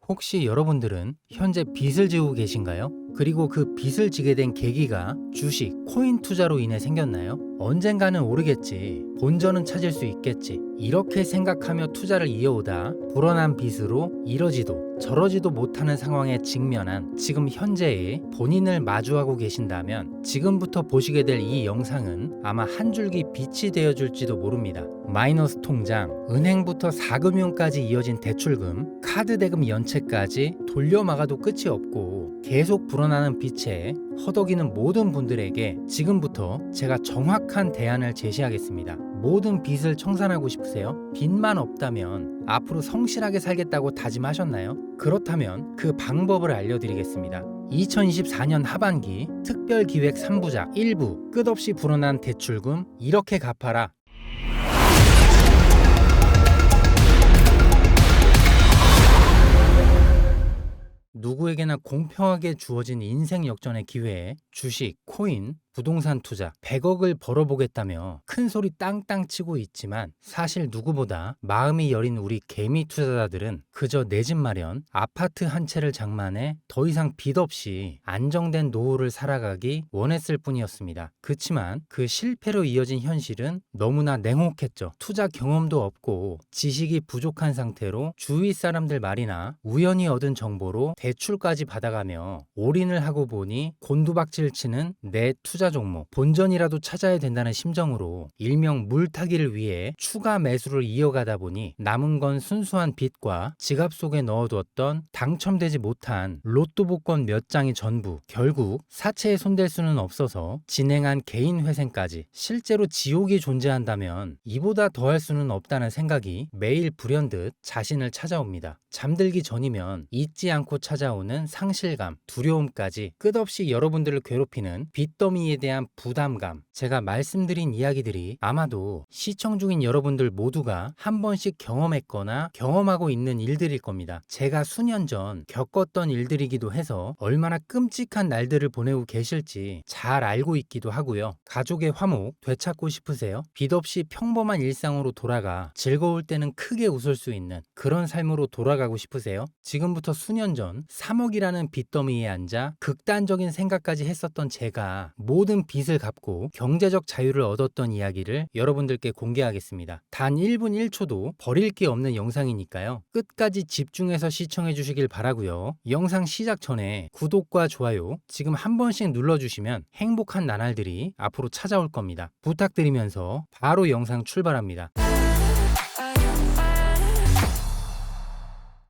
혹시 여러분들은 현재 빚을 지고 계신가요? 그리고 그 빚을 지게 된 계기가 주식, 코인 투자로 인해 생겼나요? 언젠가는 오르겠지. 본전은 찾을 수 있겠지. 이렇게 생각하며 투자를 이어오다 불어난 빚으로 이러지도 저러지도 못하는 상황에 직면한 지금 현재의 본인을 마주하고 계신다면 지금부터 보시게 될 이 영상은 아마 한 줄기 빛이 되어줄지도 모릅니다. 마이너스 통장, 은행부터 4금융까지 이어진 대출금, 카드 대금 연체까지 돌려막아도 끝이 없고 계속 불어나는 빚에 허덕이는 모든 분들에게 지금부터 제가 정확한 대안을 제시하겠습니다. 모든 빚을 청산하고 싶으세요? 빚만 없다면 앞으로 성실하게 살겠다고 다짐하셨나요? 그렇다면 그 방법을 알려드리겠습니다. 2024년 하반기 특별기획 3부작 1부 끝없이 불어난 대출금 이렇게 갚아라. 누구에게나 공평하게 주어진 인생 역전의 기회에 주식, 코인, 부동산 투자 100억을 벌어보겠다며 큰 소리 땅땅 치고 있지만 사실 누구보다 마음이 여린 우리 개미 투자자들은 그저 내 집 마련, 아파트 한 채를 장만해 더 이상 빚 없이 안정된 노후를 살아가기 원했을 뿐이었습니다. 그치만 그 실패로 이어진 현실은 너무나 냉혹했죠. 투자 경험도 없고 지식이 부족한 상태로 주위 사람들 말이나 우연히 얻은 정보로 대출까지 받아가며 올인을 하고 보니 곤두박질 치는 내 투자 종목, 본전이라도 찾아야 된다는 심정으로 일명 물타기를 위해 추가 매수를 이어가다 보니 남은 건 순수한 빚과 지갑 속에 넣어두었던 당첨되지 못한 로또 복권 몇 장이 전부. 결국 사채에 손댈 수는 없어서 진행한 개인 회생까지. 실제로 지옥이 존재한다면 이보다 더할 수는 없다는 생각이 매일 불현듯 자신을 찾아옵니다. 잠들기 전이면 잊지 않고 찾아오는 상실감, 두려움까지 끝없이 여러분들을 괴롭히는 빚더미에 대한 부담감. 제가 말씀드린 이야기들이 아마도 시청 중인 여러분들 모두가 한 번씩 경험했거나 경험하고 있는 일들일 겁니다. 제가 수년 전 겪었던 일들이기도 해서 얼마나 끔찍한 날들을 보내고 계실지 잘 알고 있기도 하고요. 가족의 화목 되찾고 싶으세요? 빚 없이 평범한 일상으로 돌아가 즐거울 때는 크게 웃을 수 있는 그런 삶으로 돌아가고 싶으세요? 지금부터 수년 전 3억이라는 빚더미에 앉아 극단적인 생각까지 했었던 제가 모든 빚을 갚고 경제적 자유를 얻었던 이야기를 여러분들께 공개하겠습니다. 단 1분 1초도 버릴 게 없는 영상이니까요. 끝까지 집중해서 시청해 주시길 바라고요. 영상 시작 전에 구독과 좋아요 지금 한 번씩 눌러주시면 행복한 나날들이 앞으로 찾아올 겁니다. 부탁드리면서 바로 영상 출발합니다.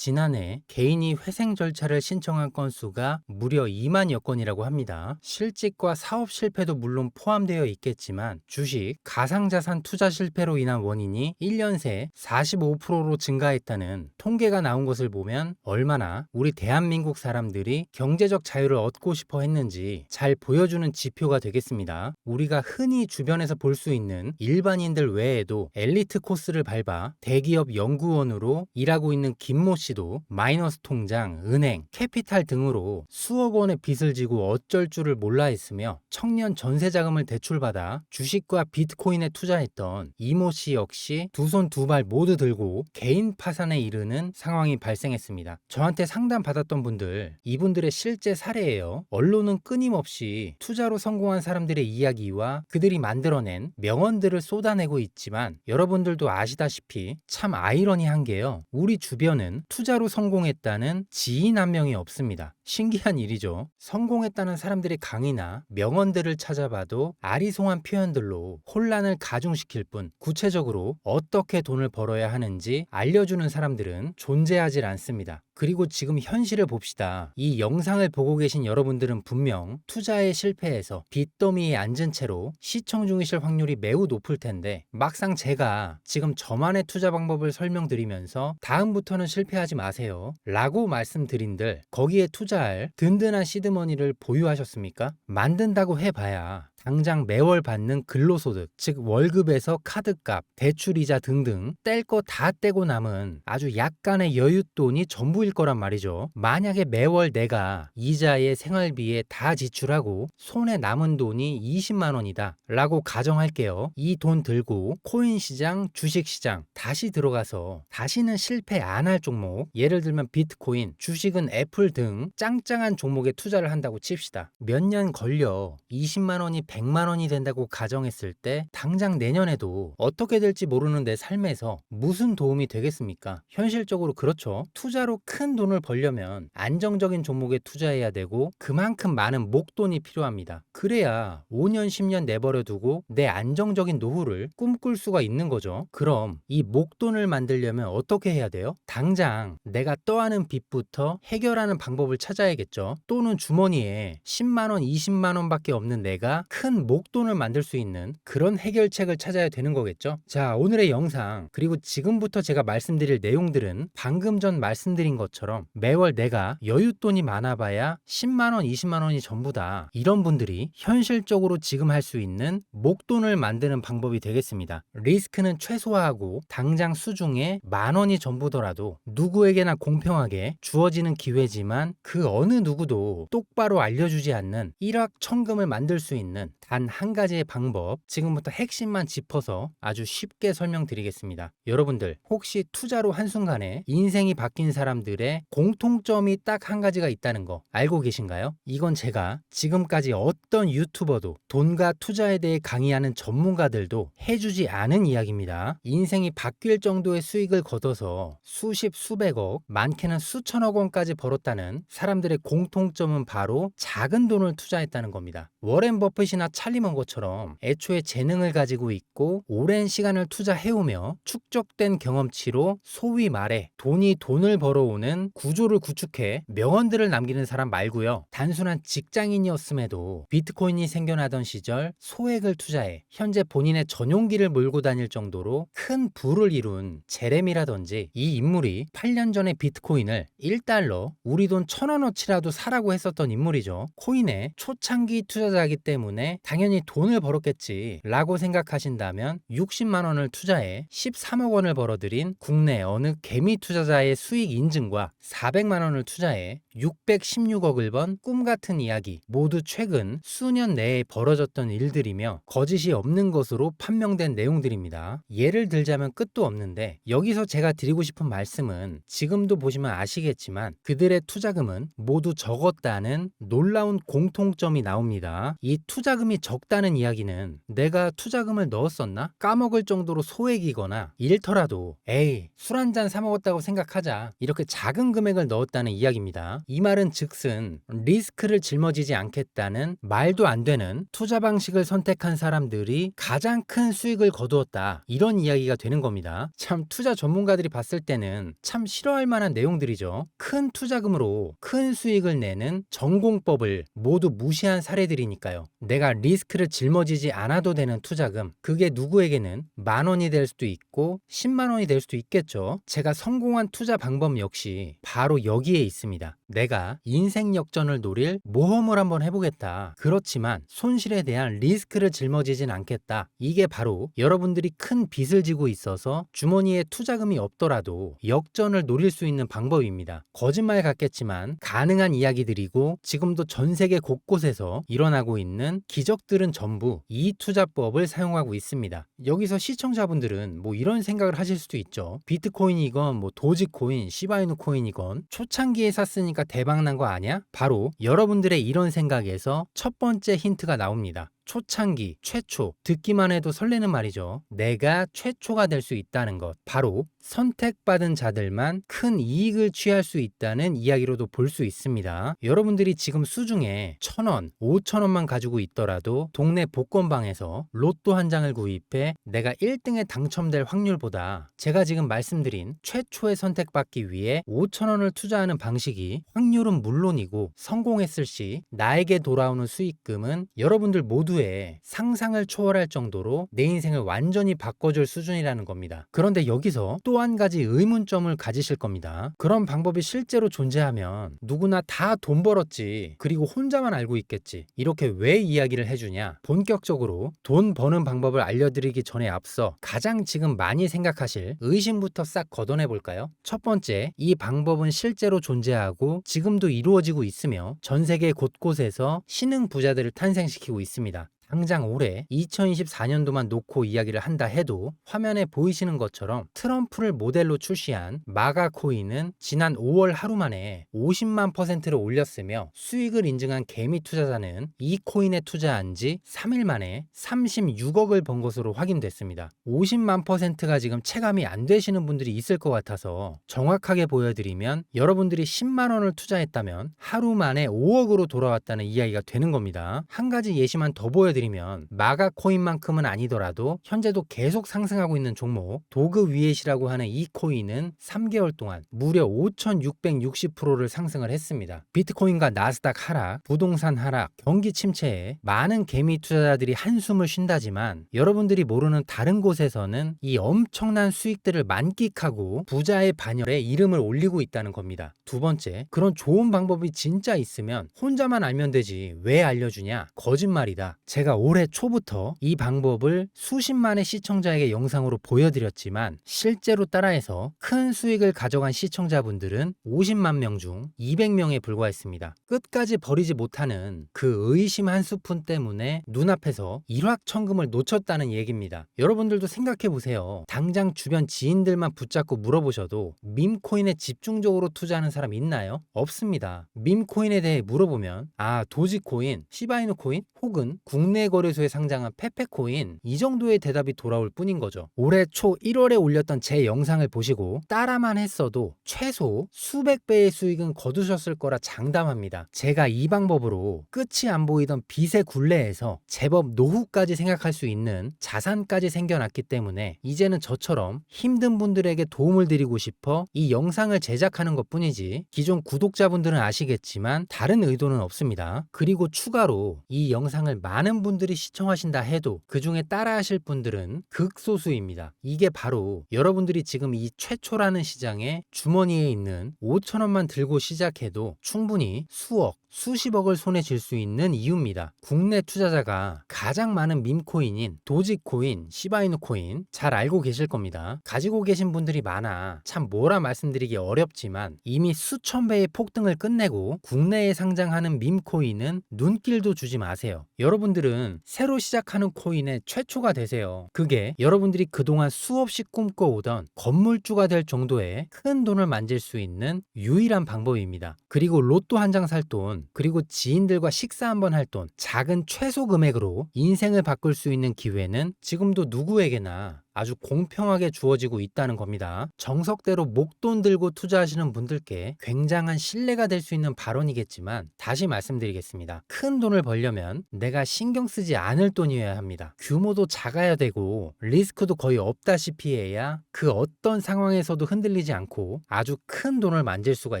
지난해 개인이 회생 절차를 신청한 건수가 무려 2만여 건이라고 합니다. 실직과 사업 실패도 물론 포함되어 있겠지만 주식, 가상자산 투자 실패로 인한 원인이 1년 새 45%로 증가했다는 통계가 나온 것을 보면 얼마나 우리 대한민국 사람들이 경제적 자유를 얻고 싶어 했는지 잘 보여주는 지표가 되겠습니다. 우리가 흔히 주변에서 볼 수 있는 일반인들 외에도 엘리트 코스를 밟아 대기업 연구원으로 일하고 있는 김모 씨도 마이너스 통장, 은행, 캐피탈 등으로 수억 원의 빚을 지고 어쩔 줄을 몰라 했으며 청년 전세자금을 대출받아 주식과 비트코인에 투자했던 이모 씨 역시 두 손 두 발 모두 들고 개인 파산에 이르는 상황이 발생했습니다. 저한테 상담 받았던 분들, 이분들의 실제 사례예요. 언론은 끊임없이 투자로 성공한 사람들의 이야기와 그들이 만들어낸 명언들을 쏟아내고 있지만 여러분들도 아시다시피 참 아이러니한 게요. 우리 주변은 투자로 성공했다는 지인 한 명이 없습니다. 신기한 일이죠. 성공했다는 사람들의 강의나 명언들을 찾아봐도 아리송한 표현들로 혼란을 가중시킬 뿐 구체적으로 어떻게 돈을 벌어야 하는지 알려주는 사람들은 존재하질 않습니다. 그리고 지금 현실을 봅시다. 이 영상을 보고 계신 여러분들은 분명 투자에 실패해서 빚더미에 앉은 채로 시청 중이실 확률이 매우 높을 텐데 막상 제가 지금 저만의 투자 방법을 설명드리면서 다음부터는 실패하지 마세요 라고 말씀드린들 거기에 투자할 든든한 시드머니를 보유하셨습니까? 만든다고 해봐야 당장 매월 받는 근로소득, 즉 월급에서 카드값, 대출이자 등등 뗄 거 다 떼고 남은 아주 약간의 여윳돈이 전부일 거란 말이죠. 만약에 매월 내가 이자에 생활비에 다 지출하고 손에 남은 돈이 20만 원이다 라고 가정할게요. 이 돈 들고 코인 시장, 주식 시장 다시 들어가서 다시는 실패 안 할 종목, 예를 들면 비트코인, 주식은 애플 등 짱짱한 종목에 투자를 한다고 칩시다. 몇 년 걸려 20만 원이 100만 원이 된다고 가정했을 때 당장 내년에도 어떻게 될지 모르는 내 삶에서 무슨 도움이 되겠습니까? 현실적으로 그렇죠. 투자로 큰 돈을 벌려면 안정적인 종목에 투자해야 되고 그만큼 많은 목돈이 필요합니다. 그래야 5년 10년 내버려 두고 내 안정적인 노후를 꿈꿀 수가 있는 거죠. 그럼 이 목돈을 만들려면 어떻게 해야 돼요? 당장 내가 떠안은 빚부터 해결하는 방법을 찾아야겠죠. 또는 주머니에 10만 원, 20만 원밖에 없는 내가 큰 목돈을 만들 수 있는 그런 해결책을 찾아야 되는 거겠죠. 자, 오늘의 영상 그리고 지금부터 제가 말씀드릴 내용들은 방금 전 말씀드린 것처럼 매월 내가 여윳돈이 많아봐야 10만 원, 20만 원이 전부다. 이런 분들이 현실적으로 지금 할 수 있는 목돈을 만드는 방법이 되겠습니다. 리스크는 최소화하고 당장 수중에 만 원이 전부더라도 누구에게나 공평하게 주어지는 기회지만 그 어느 누구도 똑바로 알려주지 않는 일확천금을 만들 수 있는 단 한 가지의 방법, 지금부터 핵심만 짚어서 아주 쉽게 설명드리겠습니다. 여러분들 혹시 투자로 한순간에 인생이 바뀐 사람들의 공통점이 딱 한 가지가 있다는 거 알고 계신가요? 이건 제가 지금까지 어떤 유튜버도 돈과 투자에 대해 강의하는 전문가들도 해주지 않은 이야기입니다. 인생이 바뀔 정도의 수익을 거둬서 수십 수백억, 많게는 수천억 원까지 벌었다는 사람들의 공통점은 바로 작은 돈을 투자했다는 겁니다. 워렌 버핏이나 찰리 먼거처럼 애초에 재능을 가지고 있고 오랜 시간을 투자해오며 축적된 경험치로 소위 말해 돈이 돈을 벌어오는 구조를 구축해 명언들을 남기는 사람 말고요. 단순한 직장인이었음에도 비트코인이 생겨나던 시절 소액을 투자해 현재 본인의 전용기를 몰고 다닐 정도로 큰 부를 이룬 제레미라든지, 이 인물이 8년 전에 비트코인을 1달러, 우리 돈 1,000원어치라도 사라고 했었던 인물이죠. 코인의 초창기 투자자이기 때문에 당연히 돈을 벌었겠지 라고 생각하신다면 60만 원을 투자해 13억 원을 벌어들인 국내 어느 개미 투자자의 수익 인증과 400만 원을 투자해 616억을 번 꿈같은 이야기, 모두 최근 수년 내에 벌어졌던 일들이며 거짓이 없는 것으로 판명된 내용들입니다. 예를 들자면 끝도 없는데 여기서 제가 드리고 싶은 말씀은 지금도 보시면 아시겠지만 그들의 투자금은 모두 적었다는 놀라운 공통점이 나옵니다. 이 투자금이 적다는 이야기는 내가 투자금을 넣었었나? 까먹을 정도로 소액이거나 잃더라도 에이 술 한잔 사 먹었다고 생각하자, 이렇게 작은 금액을 넣었다는 이야기입니다. 이 말은 즉슨 리스크를 짊어지지 않겠다는 말도 안 되는 투자 방식을 선택한 사람들이 가장 큰 수익을 거두었다, 이런 이야기가 되는 겁니다. 참 투자 전문가들이 봤을 때는 참 싫어할 만한 내용들이죠. 큰 투자금으로 큰 수익을 내는 전공법을 모두 무시한 사례들이니까요. 내가 리스크를 짊어지지 않아도 되는 투자금, 그게 누구에게는 만 원이 될 수도 있고 10만 원이 될 수도 있겠죠. 제가 성공한 투자 방법 역시 바로 여기에 있습니다. 내가 인생 역전을 노릴 모험을 한번 해보겠다. 그렇지만 손실에 대한 리스크를 짊어지진 않겠다. 이게 바로 여러분들이 큰 빚을 지고 있어서 주머니에 투자금이 없더라도 역전을 노릴 수 있는 방법입니다. 거짓말 같겠지만 가능한 이야기들이고 지금도 전 세계 곳곳에서 일어나고 있는 기적들은 전부 이 투자법을 사용하고 있습니다. 여기서 시청자분들은 뭐 이런 생각을 하실 수도 있죠. 비트코인이건 뭐 도지코인, 시바이누 코인이건 초창기에 샀으니까 대박난 거 아니야? 바로 여러분들의 이런 생각에서 첫 번째 힌트가 나옵니다. 초창기, 최초, 듣기만 해도 설레는 말이죠. 내가 최초가 될 수 있다는 것, 바로 선택받은 자들만 큰 이익을 취할 수 있다는 이야기로도 볼 수 있습니다. 여러분들이 지금 수중에 1,000원, 5,000원만 가지고 있더라도 동네 복권방에서 로또 한 장을 구입해 내가 1등에 당첨될 확률보다 제가 지금 말씀드린 최초의 선택받기 위해 5,000원을 투자하는 방식이 확률은 물론이고 성공했을 시 나에게 돌아오는 수익금은 여러분들 모두의 이후에 상상을 초월할 정도로 내 인생을 완전히 바꿔줄 수준이라는 겁니다. 그런데 여기서 또 한 가지 의문점을 가지실 겁니다. 그런 방법이 실제로 존재하면 누구나 다 돈 벌었지, 그리고 혼자만 알고 있겠지, 이렇게 왜 이야기를 해주냐? 본격적으로 돈 버는 방법을 알려드리기 전에 앞서 가장 지금 많이 생각하실 의심부터 싹 걷어내 볼까요? 첫 번째, 이 방법은 실제로 존재하고 지금도 이루어지고 있으며 전 세계 곳곳에서 신흥 부자들을 탄생시키고 있습니다. 당장 올해 2024년도만 놓고 이야기를 한다 해도 화면에 보이시는 것처럼 트럼프를 모델로 출시한 마가 코인은 지난 5월 하루 만에 50만 %를 올렸으며, 수익을 인증한 개미 투자자는 이 코인에 투자한 지 3일 만에 36억을 번 것으로 확인됐습니다. 50만 %가 지금 체감이 안 되시는 분들이 있을 것 같아서 정확하게 보여드리면, 여러분들이 10만 원을 투자했다면 하루 만에 5억으로 돌아왔다는 이야기가 되는 겁니다. 한 가지 예시만 더 보여드리면, 마가 코인만큼은 아니더라도 현재도 계속 상승하고 있는 종목 도그 위엣이라고 하는 이 코인은 3개월 동안 무려 5,660%를 상승을 했습니다. 비트코인과 나스닥 하락, 부동산 하락, 경기 침체에 많은 개미 투자자들이 한숨을 쉰다지만, 여러분들이 모르는 다른 곳에서는 이 엄청난 수익들을 만끽하고 부자의 반열에 이름을 올리고 있다는 겁니다. 두 번째, 그런 좋은 방법이 진짜 있으면 혼자만 알면 되지 왜 알려주냐? 거짓말이다. 제가 올해 초부터 이 방법을 수십만의 시청자에게 영상으로 보여드렸지만 실제로 따라해서 큰 수익을 가져간 시청자분들은 50만 명 중 200명에 불과했습니다. 끝까지 버리지 못하는 그 의심 한 스푼 때문에 눈앞에서 일확천금을 놓쳤다는 얘기입니다. 여러분들도 생각해보세요. 당장 주변 지인들만 붙잡고 물어보셔도 밈코인에 집중적으로 투자하는 사람 있나요? 없습니다. 밈코인에 대해 물어보면 도지코인, 시바이누 코인, 혹은 국내 거래소에 상장한 페페코인, 이 정도의 대답이 돌아올 뿐인 거죠. 올해 초 1월에 올렸던 제 영상을 보시고 따라만 했어도 최소 수백 배의 수익은 거두셨을 거라 장담합니다. 제가 이 방법으로 끝이 안 보이던 빚의 굴레에서 제법 노후까지 생각할 수 있는 자산까지 생겨났기 때문에 이제는 저처럼 힘든 분들에게 도움을 드리고 싶어 이 영상을 제작하는 것 뿐이지, 기존 구독자분들은 아시겠지만 다른 의도는 없습니다. 그리고 추가로 이 영상을 많은 분들이 시청하신다 해도 그 중에 따라하실 분들은 극소수입니다. 이게 바로 여러분들이 지금 이 최초라는 시장에 주머니에 있는 5,000원만 들고 시작해도 충분히 수억, 수십억을 손에 쥘 수 있는 이유입니다. 국내 투자자가 가장 많은 밈코인인 도지코인, 시바이누 코인 잘 알고 계실 겁니다. 가지고 계신 분들이 많아 참 뭐라 말씀드리기 어렵지만 이미 수천 배의 폭등을 끝내고 국내에 상장하는 밈코인은 눈길도 주지 마세요. 여러분들은 새로 시작하는 코인의 최초가 되세요. 그게 여러분들이 그동안 수없이 꿈꿔오던 건물주가 될 정도의 큰 돈을 만질 수 있는 유일한 방법입니다. 그리고 로또 한 장 살 돈, 그리고 지인들과 식사 한번 할 돈, 작은 최소 금액으로 인생을 바꿀 수 있는 기회는 지금도 누구에게나 아주 공평하게 주어지고 있다는 겁니다. 정석대로 목돈 들고 투자하시는 분들께 굉장한 신뢰가 될 수 있는 발언이겠지만 다시 말씀드리겠습니다. 큰 돈을 벌려면 내가 신경 쓰지 않을 돈이어야 합니다. 규모도 작아야 되고 리스크도 거의 없다시피 해야 그 어떤 상황에서도 흔들리지 않고 아주 큰 돈을 만질 수가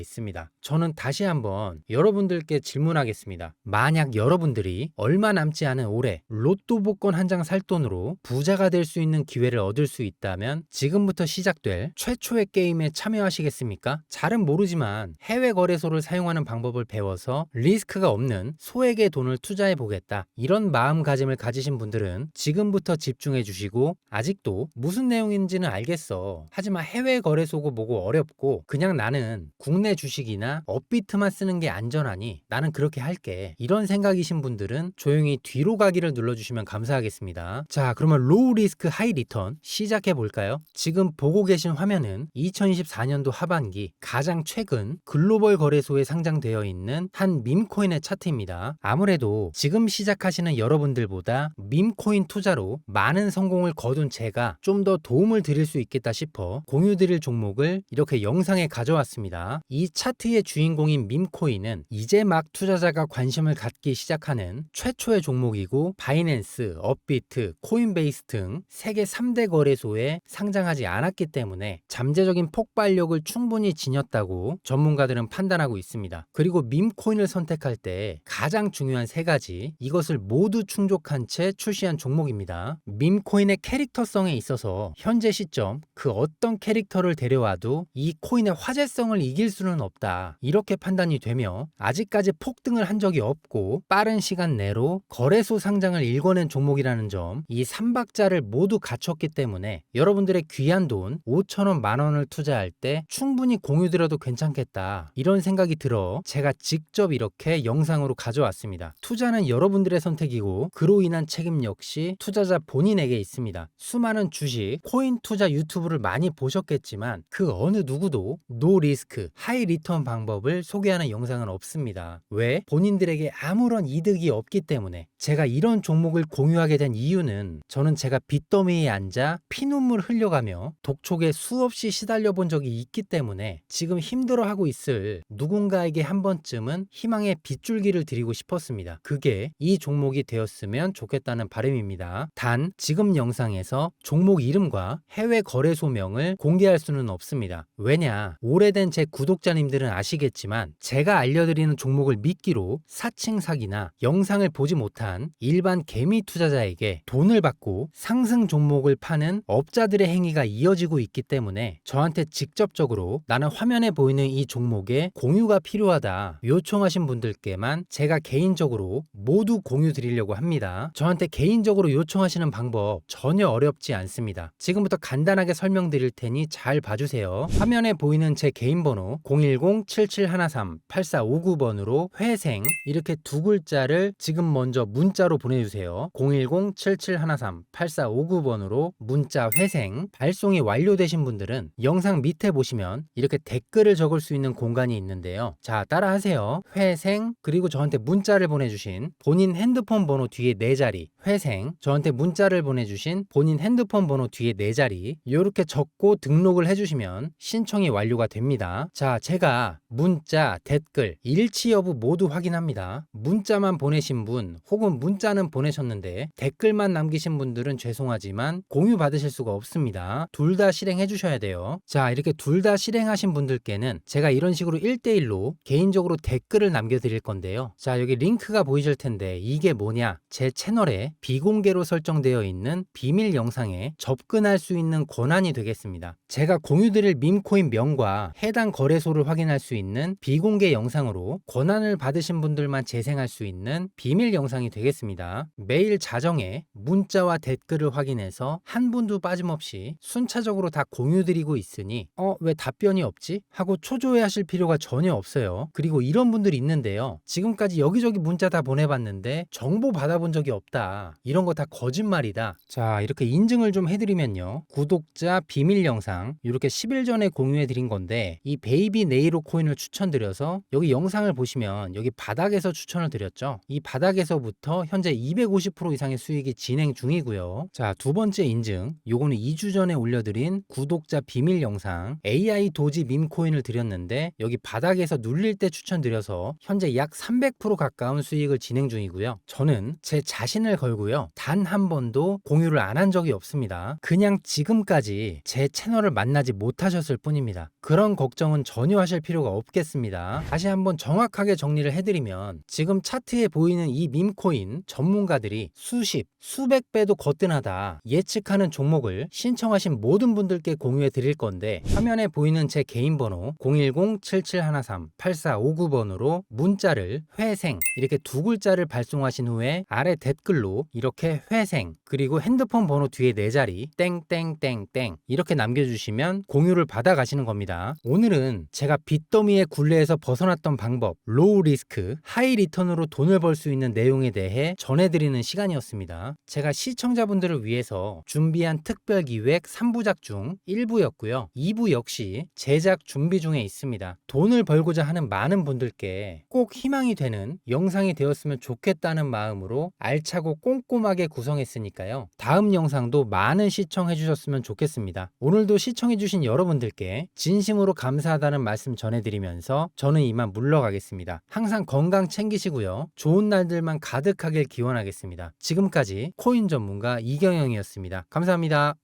있습니다. 저는 다시 한번 여러분들께 질문하겠습니다. 만약 여러분들이 얼마 남지 않은 올해 로또 복권 한 장 살 돈으로 부자가 될 수 있는 기회를 얻을 수 있다면 지금부터 시작될 최초의 게임에 참여하시겠습니까? 잘은 모르지만 해외 거래소를 사용하는 방법을 배워서 리스크가 없는 소액의 돈을 투자해 보겠다, 이런 마음가짐을 가지신 분들은 지금부터 집중해 주시고, 아직도 무슨 내용인지는 알겠어, 하지만 해외 거래소고 뭐고 어렵고 그냥 나는 국내 주식이나 업비트만 쓰는 게 안전하니 나는 그렇게 할게, 이런 생각이신 분들은 조용히 뒤로 가기를 눌러주시면 감사하겠습니다. 자, 그러면 로우 리스크 하이 리턴 시작해 볼까요? 지금 보고 계신 화면은 2024년도 하반기 가장 최근 글로벌 거래소에 상장되어 있는 한 밈코인의 차트입니다. 아무래도 지금 시작하시는 여러분들보다 밈코인 투자로 많은 성공을 거둔 제가 좀 더 도움을 드릴 수 있겠다 싶어 공유 드릴 종목을 이렇게 영상에 가져왔습니다. 이 차트의 주인공인 밈코인은 이제 막 투자자가 관심을 갖기 시작하는 최초의 종목이고, 바이낸스, 업비트, 코인베이스 등 세계 3대 차대 거래소에 상장하지 않았기 때문에 잠재적인 폭발력을 충분히 지녔다고 전문가들은 판단하고 있습니다. 그리고 밈코인을 선택할 때 가장 중요한 세 가지, 이것을 모두 충족한 채 출시한 종목입니다. 밈코인의 캐릭터성에 있어서 현재 시점 그 어떤 캐릭터를 데려와도 이 코인의 화제성을 이길 수는 없다, 이렇게 판단이 되며 아직까지 폭등을 한 적이 없고 빠른 시간 내로 거래소 상장을 일궈낸 종목이라는 점, 이 3박자를 모두 갖췄기 때문에 여러분들의 귀한 돈 5천원 만원을 투자할 때 충분히 공유드려도 괜찮겠다, 이런 생각이 들어 제가 직접 이렇게 영상으로 가져왔습니다. 투자는 여러분들의 선택이고 그로 인한 책임 역시 투자자 본인에게 있습니다. 수많은 주식, 코인 투자 유튜브를 많이 보셨겠지만 그 어느 누구도 노 리스크, 하이 리턴 방법을 소개하는 영상은 없습니다. 왜? 본인들에게 아무런 이득이 없기 때문에. 제가 이런 종목을 공유하게 된 이유는 저는 제가 빚더미에 앉아 피눈물 흘려가며 독촉에 수없이 시달려 본 적이 있기 때문에 지금 힘들어하고 있을 누군가에게 한 번쯤은 희망의 빗줄기를 드리고 싶었습니다. 그게 이 종목이 되었으면 좋겠다는 바람입니다. 단 지금 영상에서 종목 이름과 해외 거래소명을 공개할 수는 없습니다. 왜냐? 오래된 제 구독자님들은 아시겠지만 제가 알려드리는 종목을 미끼로 사칭 사기나 영상을 보지 못한 일반 개미 투자자에게 돈을 받고 상승 종목을 파는 업자들의 행위가 이어지고 있기 때문에 저한테 직접적으로 나는 화면에 보이는 이 종목에 공유가 필요하다 요청하신 분들께만 제가 개인적으로 모두 공유 드리려고 합니다. 저한테 개인적으로 요청하시는 방법 전혀 어렵지 않습니다. 지금부터 간단하게 설명드릴 테니 잘 봐주세요. 화면에 보이는 제 개인 번호 010-7713-8459번으로 회생, 이렇게 두 글자를 지금 먼저 문자로 보내주세요. 010-7713-8459번으로 문자 회생. 발송이 완료되신 분들은 영상 밑에 보시면 이렇게 댓글을 적을 수 있는 공간이 있는데요. 자, 따라하세요. 회생, 그리고 저한테 문자를 보내주신 본인 핸드폰 번호 뒤에 4자리 회생, 저한테 문자를 보내주신 본인 핸드폰 번호 뒤에 4자리 이렇게 적고 등록을 해주시면 신청이 완료가 됩니다. 자, 제가 문자, 댓글, 일치 여부 모두 확인합니다. 문자만 보내신 분 혹은 문자는 보내셨는데 댓글만 남기신 분들은 죄송하지만 공유 받으실 수가 없습니다. 둘 다 실행해 주셔야 돼요. 자, 이렇게 둘 다 실행하신 분들께는 제가 이런 식으로 1대1로 개인적으로 댓글을 남겨드릴 건데요. 자, 여기 링크가 보이실 텐데 이게 뭐냐? 제 채널에 비공개로 설정되어 있는 비밀 영상에 접근할 수 있는 권한이 되겠습니다. 제가 공유드릴 밈코인 명과 해당 거래소를 확인할 수 있는 비공개 영상으로 권한을 받으신 분들만 재생할 수 있는 비밀 영상이 되겠습니다. 매일 자정에 문자와 댓글을 확인해서 한 분도 빠짐없이 순차적으로 다 공유드리고 있으니 왜 답변이 없지? 하고 초조해하실 필요가 전혀 없어요. 그리고 이런 분들이 있는데요. 지금까지 여기저기 문자 다 보내봤는데 정보 받아본 적이 없다. 이런 거 다 거짓말이다. 자, 이렇게 인증을 좀 해드리면요. 구독자 비밀 영상 이렇게 10일 전에 공유해드린 건데 이 베이비 네이로 코인을 추천드려서 여기 영상을 보시면 여기 바닥에서 추천을 드렸죠. 이 바닥에서부터 현재 250% 이상의 수익이 진행 중이고요. 자, 두 번째 인증, 요거는 2주 전에 올려드린 구독자 비밀 영상 AI 도지 밈코인을 드렸는데 여기 바닥에서 눌릴 때 추천드려서 현재 약 300% 가까운 수익을 진행 중이고요. 저는 제 자신을 걸고요. 단 한 번도 공유를 안 한 적이 없습니다. 그냥 지금까지 제 채널을 만나지 못하셨을 뿐입니다. 그런 걱정은 전혀 하실 필요가 없겠습니다. 다시 한번 정확하게 정리를 해드리면 지금 차트에 보이는 이 밈코인 전문가들이 수십, 수백 배도 거뜬하다 예측하는 종목을 신청하신 모든 분들께 공유해 드릴 건데 화면에 보이는 제 개인 번호 010-7713-8459번으로 문자를 회생, 이렇게 두 글자를 발송하신 후에 아래 댓글로 이렇게 회생, 그리고 핸드폰 번호 뒤에 4자리 땡땡땡땡 이렇게 남겨주시면 공유를 받아가시는 겁니다. 오늘은 제가 빚더미의 굴레에서 벗어났던 방법, 로우 리스크, 하이 리턴으로 돈을 벌 수 있는 내용에 대해 전해드리는 시간이었습니다. 제가 시청자분들을 위해서 준비한 특별 기획 3부작 중 1부였고요. 2부 역시 제작 준비 중에 있습니다. 돈을 벌고자 하는 많은 분들께 꼭 희망이 되는 영상이 되었으면 좋겠다는 마음으로 알차고 꼼꼼하게 구성했으니까요. 다음 영상도 많은 시청해 주셨으면 좋겠습니다. 오늘도 시청해 주신 여러분들께 진심으로 감사하다는 말씀 전해드리면서 저는 이만 물러가겠습니다. 항상 건강 챙기시고요. 좋은 날들만 가득하길 기원하겠습니다. 지금까지 코인 전문가 이경영이었습니다. 감사합니다.